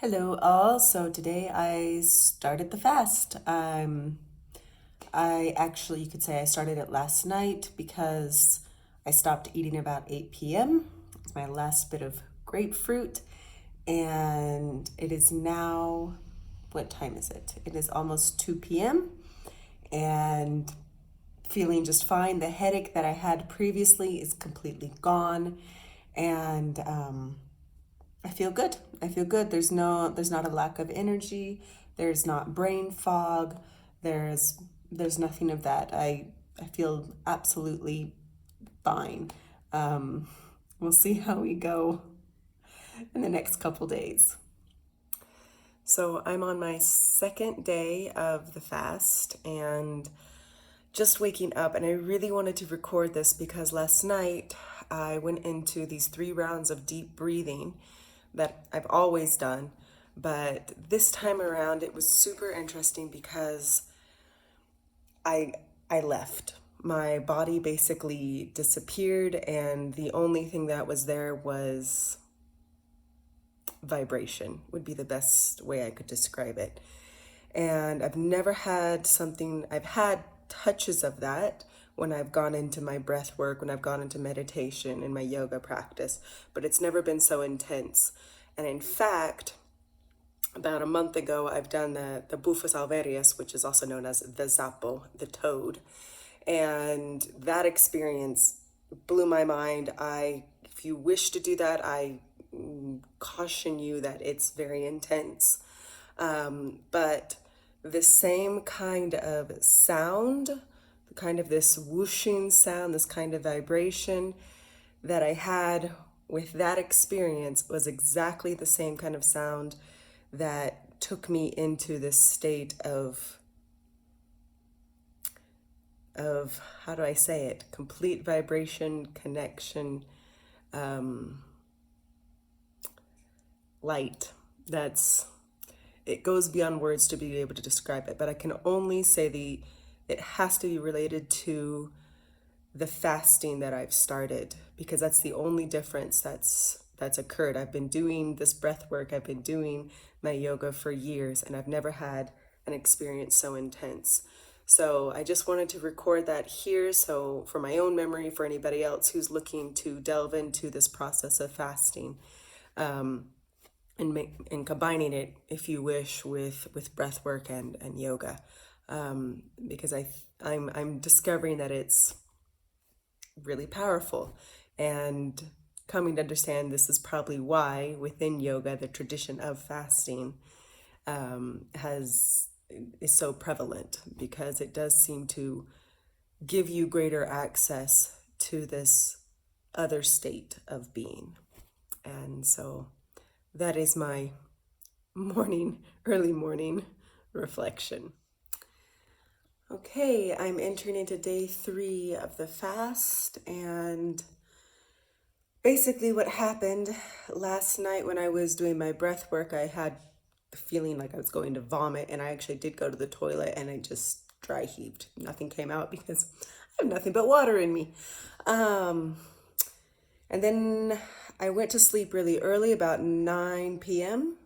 Hello all. So today I started the fast. I actually, you could say I started it last night because I stopped eating about 8 p.m. It's my last bit of grapefruit. And it is now, what time is it? It is almost 2 p.m. and feeling just fine. The headache that I had previously is completely gone. And I feel good. I feel good. There's not a lack of energy. There's not brain fog. There's nothing of that. I feel absolutely fine. We'll see how we go in the next couple days. So I'm on my second day of the fast and just waking up, and I really wanted to record this because last night I went into these 3 rounds of deep breathing that I've always done, but this time around it was super interesting because I I left. My body basically disappeared, and the only thing that was there was vibration, would be the best way I could describe it. And I've had touches of that when I've gone into my breath work, when I've gone into meditation in my yoga practice, but it's never been so intense. And in fact, about a month ago, I've done the Bufos alvarius, which is also known as the Zapo, the toad. And that experience blew my mind. If you wish to do that, I caution you that it's very intense. But the same kind of sound, kind of this whooshing sound, this kind of vibration that I had with that experience was exactly the same kind of sound that took me into this state of how do I say it? Complete vibration, connection, light. It goes beyond words to be able to describe it, but I can only say it has to be related to the fasting that I've started, because that's the only difference that's occurred. I've been doing this breath work, I've been doing my yoga for years, and I've never had an experience so intense. So I just wanted to record that here, so for my own memory, for anybody else who's looking to delve into this process of fasting, and combining it, if you wish, with breath work and yoga, because I'm discovering that it's really powerful, and coming to understand this is probably why within yoga the tradition of fasting is so prevalent, because it does seem to give you greater access to this other state of being. And so that is my early morning reflection. Okay, I'm entering into day 3 of the fast, and basically what happened last night when I was doing my breath work, I had the feeling like I was going to vomit, and I actually did go to the toilet and I just dry heaved. Nothing came out because I have nothing but water in me. And then I went to sleep really early, about 9 p.m.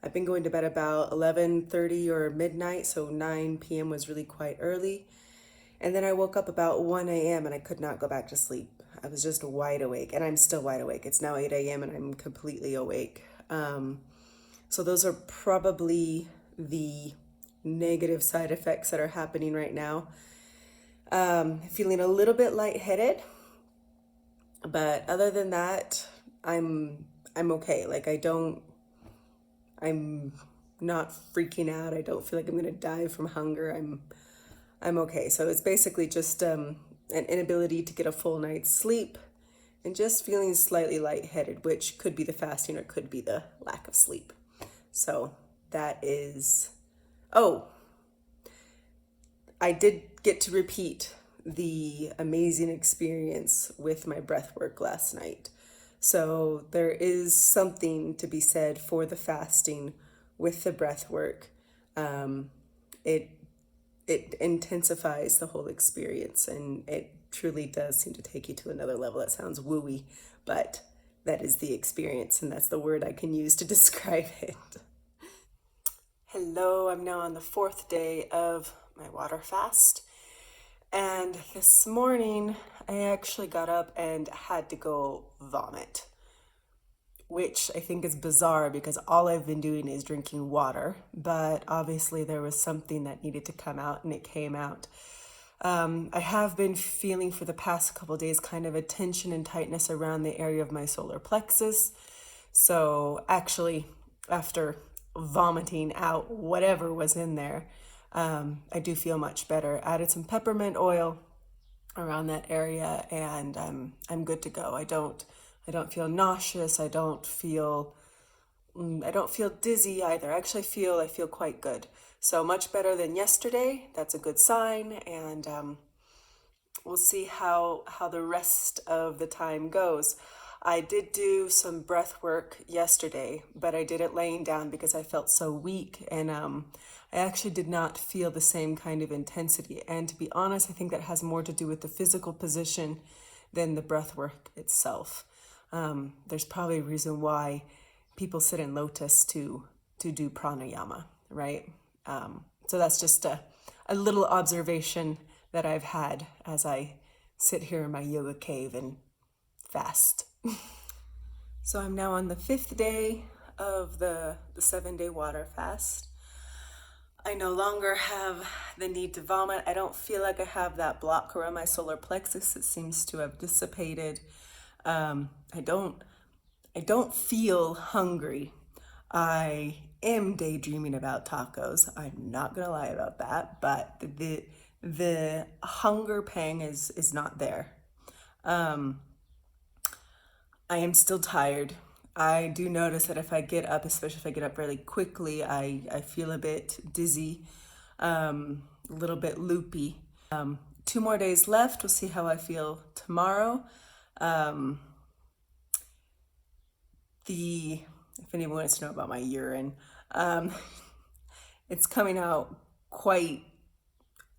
I've been going to bed about 11:30 or midnight, so 9 p.m. was really quite early. And then I woke up about 1 a.m. and I could not go back to sleep. I was just wide awake, and I'm still wide awake. It's now 8 a.m. and I'm completely awake. So those are probably the negative side effects that are happening right now. Feeling a little bit lightheaded, but other than that, I'm okay. Like I'm not freaking out. I don't feel like I'm gonna die from hunger. I'm okay. So it's basically just an inability to get a full night's sleep and just feeling slightly lightheaded, which could be the fasting or could be the lack of sleep. So that is, oh, I did get to repeat the amazing experience with my breath work last night. So there is something to be said for the fasting with the breath work. It intensifies the whole experience, and it truly does seem to take you to another level. It sounds wooey, but that is the experience, and that's the word I can use to describe it. Hello, I'm now on the 4th day of my water fast. And this morning, I actually got up and had to go vomit, which I think is bizarre because all I've been doing is drinking water. But obviously, there was something that needed to come out, and it came out. I have been feeling for the past couple days kind of a tension and tightness around the area of my solar plexus. So actually, after vomiting out whatever was in there, I do feel much better. Added some peppermint oil around that area, and I'm good to go. I don't feel nauseous. I don't feel dizzy either. I feel quite good. So much better than yesterday. That's a good sign, and we'll see how the rest of the time goes. I did do some breath work yesterday, but I did it laying down because I felt so weak, and I actually did not feel the same kind of intensity. And to be honest, I think that has more to do with the physical position than the breath work itself. There's probably a reason why people sit in lotus to do pranayama, right? So that's just a little observation that I've had as I sit here in my yoga cave and fast. So I'm now on the 5th day of the 7-day water fast. I no longer have the need to vomit. I don't feel like I have that block around my solar plexus. It seems to have dissipated. I don't feel hungry. I am daydreaming about tacos. I'm not gonna lie about that, but the hunger pang is not there. I am still tired. I do notice that if I get up, especially if I get up really quickly, I feel a bit dizzy, a little bit loopy. 2 more days left. We'll see how I feel tomorrow. If anyone wants to know about my urine, it's coming out quite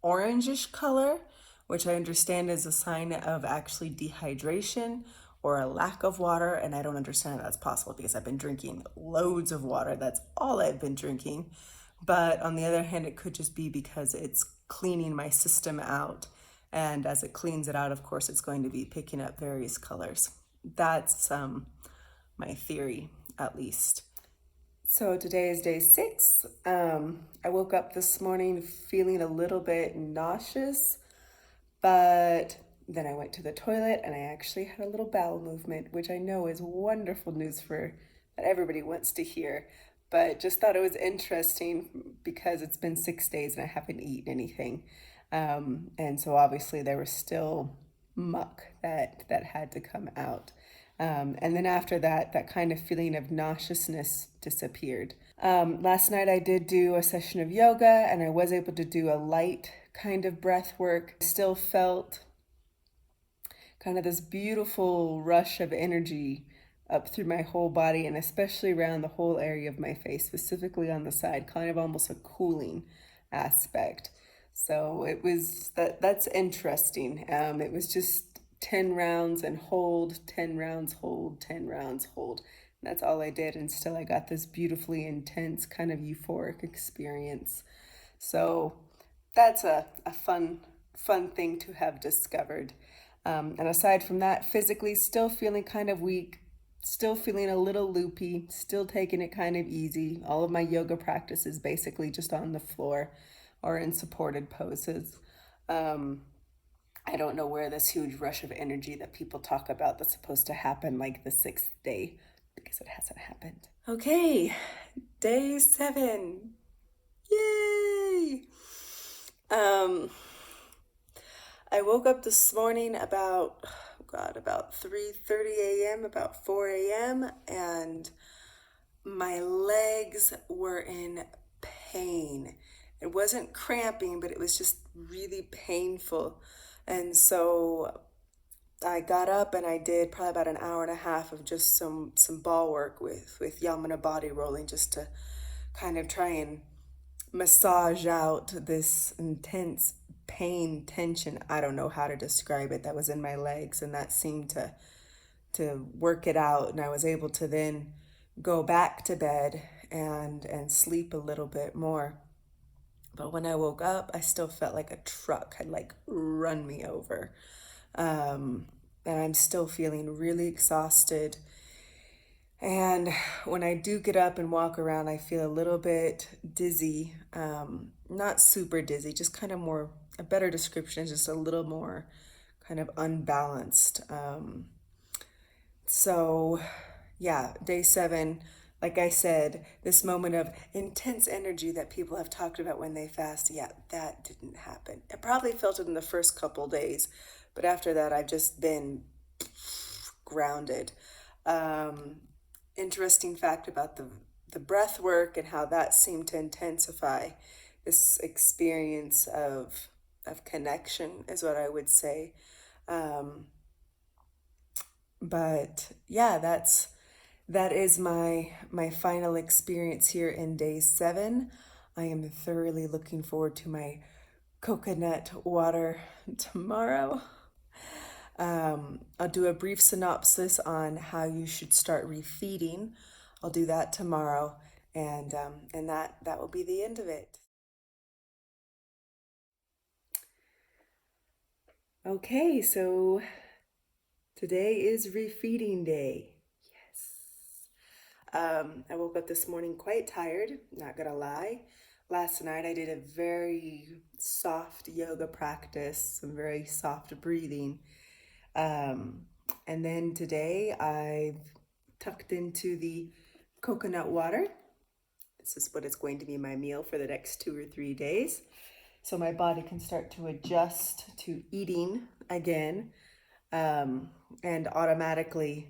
orangish color, which I understand is a sign of actually dehydration or a lack of water, and I don't understand how that's possible because I've been drinking loads of water. That's all I've been drinking. But on the other hand, it could just be because it's cleaning my system out, and as it cleans it out, of course, it's going to be picking up various colors. That's my theory, at least. So today is day 6. I woke up this morning feeling a little bit nauseous, but then I went to the toilet and I actually had a little bowel movement, which I know is wonderful news that everybody wants to hear. But just thought it was interesting because it's been 6 days and I haven't eaten anything. And so obviously there was still muck that had to come out. And then after that, that kind of feeling of nauseousness disappeared. Last night I did do a session of yoga and I was able to do a light kind of breath work. I still felt kind of this beautiful rush of energy up through my whole body and especially around the whole area of my face, specifically on the side, kind of almost a cooling aspect. So that's interesting. It was just 10 rounds and hold, 10 rounds, hold, 10 rounds, hold. That's all I did, and still I got this beautifully intense kind of euphoric experience. So that's a fun thing to have discovered. And aside from that, physically still feeling kind of weak, still feeling a little loopy, still taking it kind of easy. All of my yoga practice is basically just on the floor or in supported poses. I don't know where this huge rush of energy that people talk about that's supposed to happen like the 6th day, because it hasn't happened. Okay, day 7. Yay! I woke up this morning about 3:30 a.m., about 4 a.m., and my legs were in pain. It wasn't cramping, but it was just really painful. And so I got up and I did probably about an hour and a half of just some ball work with Yamuna body rolling, just to kind of try and massage out this intense pain, tension. I don't know how to describe it, that was in my legs, and that seemed to work it out. And I was able to then go back to bed and sleep a little bit more. But when I woke up, I still felt like a truck had like run me over. And I'm still feeling really exhausted. And when I do get up and walk around, I feel a little bit dizzy. Not super dizzy, just kind of more, a better description is just a little more kind of unbalanced. So, yeah, day 7, like I said, this moment of intense energy that people have talked about when they fast, yeah, that didn't happen. I probably felt it in the first couple days, but after that, I've just been grounded. Um, Interesting fact about the breath work and how that seemed to intensify this experience of connection is what I would say. Um, but yeah, that is my final experience here in day 7. I am thoroughly looking forward to my coconut water tomorrow. I'll do a brief synopsis on how you should start refeeding. I'll do that tomorrow, and that will be the end of it. Okay, so today is refeeding day. Yes. I woke up this morning quite tired, not gonna lie. Last night I did a very soft yoga practice, some very soft breathing. Um, and then today I've tucked into the coconut water. This is what is going to be my meal for the next 2 or 3 days. So my body can start to adjust to eating again. And automatically,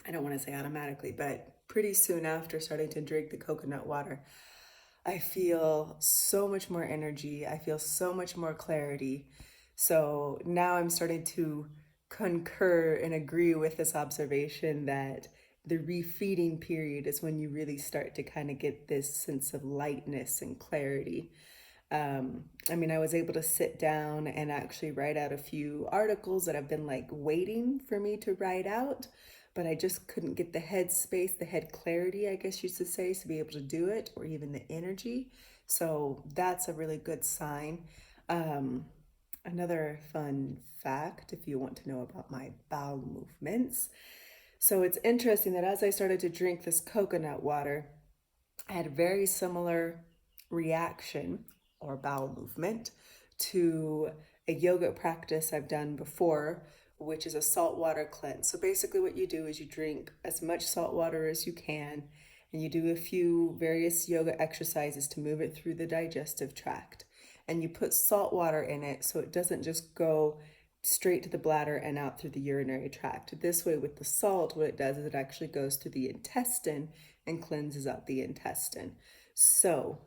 I don't want to say automatically, but pretty soon after starting to drink the coconut water, I feel so much more energy. I feel so much more clarity. So now I'm starting to concur and agree with this observation that the refeeding period is when you really start to kind of get this sense of lightness and clarity. I mean, I was able to sit down and actually write out a few articles that have been like waiting for me to write out, but I just couldn't get the head space, the head clarity, I guess you should say, to be able to do it, or even the energy. So that's a really good sign. Another fun fact, if you want to know about my bowel movements. So it's interesting that as I started to drink this coconut water, I had a very similar reaction or bowel movement to a yoga practice I've done before, which is a saltwater cleanse. So basically, what you do is you drink as much salt water as you can, and you do a few various yoga exercises to move it through the digestive tract. And you put salt water in it so it doesn't just go straight to the bladder and out through the urinary tract. This way, with the salt, what it does is it actually goes through the intestine and cleanses out the intestine. So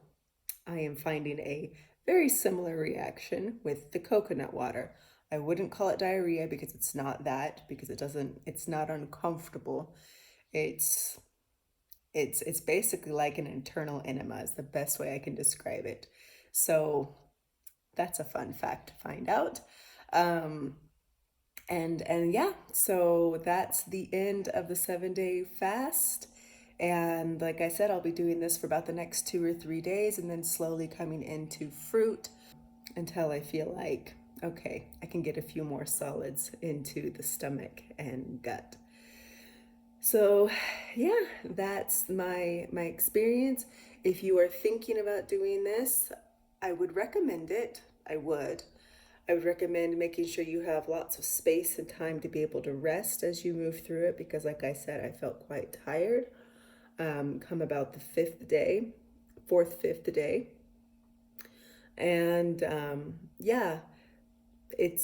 I am finding a very similar reaction with the coconut water. I wouldn't call it diarrhea because it's not that, because it's not uncomfortable. It's it's basically like an internal enema is the best way I can describe it. So that's a fun fact to find out. Um, and yeah, so that's the end of the 7-day fast. And like I said, I'll be doing this for about the next 2 or 3 days and then slowly coming into fruit until I feel like, okay, I can get a few more solids into the stomach and gut. So yeah, that's my experience. If you are thinking about doing this, I would recommend it. I would recommend making sure you have lots of space and time to be able to rest as you move through it because, like I said, I felt quite tired come about the 4th, 5th day. And yeah, it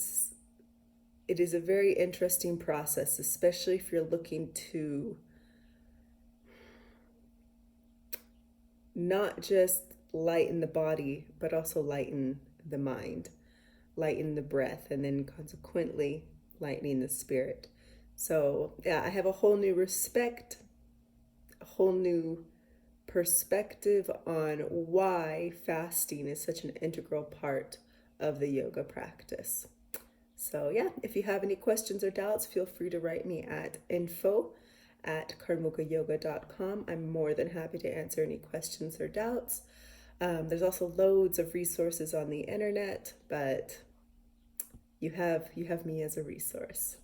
is a very interesting process, especially if you're looking to not just lighten the body, but also lighten the mind, lighten the breath, and then consequently lightening the spirit. So yeah, I have a whole new respect, a whole new perspective on why fasting is such an integral part of the yoga practice. So yeah, if you have any questions or doubts, feel free to write me at info at karmukayoga.com. I'm more than happy to answer any questions or doubts. There's also loads of resources on the internet, but you have me as a resource.